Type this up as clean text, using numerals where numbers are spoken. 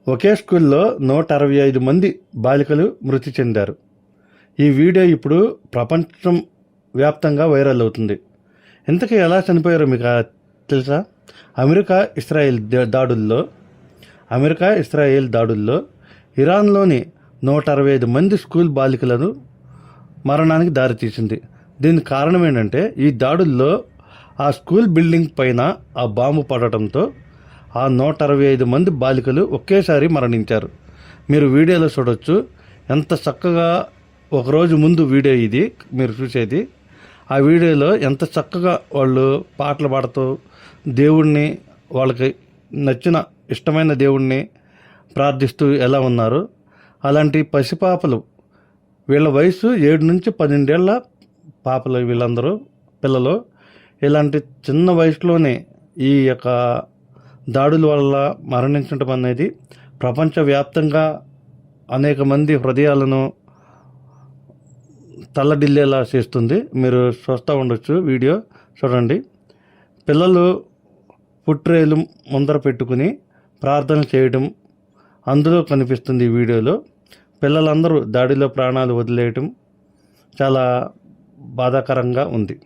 ఒకే స్కూల్లో 165 మంది బాలికలు మృతి చెందారు. ఈ వీడియో ఇప్పుడు ప్రపంచం వ్యాప్తంగా వైరల్ అవుతుంది. ఇంతకీ ఎలా చనిపోయారో మీకు తెలుసా? అమెరికా ఇస్రాయేల్ దాడుల్లో ఇరాన్లోని 165 మంది స్కూల్ బాలికలను మరణానికి దారితీసింది. దీనికి కారణం ఏంటంటే, ఈ దాడుల్లో ఆ స్కూల్ బిల్డింగ్ పైన ఆ బాంబు పడటంతో ఆ 165 మంది బాలికలు ఒకేసారి మరణించారు. మీరు వీడియోలో చూడొచ్చు. ఎంత చక్కగా, ఒకరోజు ముందు వీడియో ఇది మీరు చూసేది. ఆ వీడియోలో ఎంత చక్కగా వాళ్ళు పాటలు పాడుతూ దేవుణ్ణి, వాళ్ళకి నచ్చిన ఇష్టమైన దేవుణ్ణి ప్రార్థిస్తూ ఎలా ఉన్నారు. అలాంటి పసిపాపలు, వీళ్ళ వయసు 7 నుంచి 12 ఏళ్ళ పాపలు, వీళ్ళందరూ పిల్లలు. ఇలాంటి చిన్న వయసులోనే ఈ యొక్క దాడుల వల్ల మరణించడం అనేది ప్రపంచవ్యాప్తంగా అనేక మంది హృదయాలను తల్లడిల్లేలా చేస్తుంది. మీరు చూస్తూ ఉండొచ్చు, వీడియో చూడండి. పిల్లలు పుట్రేలు ముందర పెట్టుకుని ప్రార్థన చేయడం అందులో కనిపిస్తుంది. ఈ వీడియోలో పిల్లలందరూ దాడిలో ప్రాణాలు వదిలేయటం చాలా బాధాకరంగా ఉంది.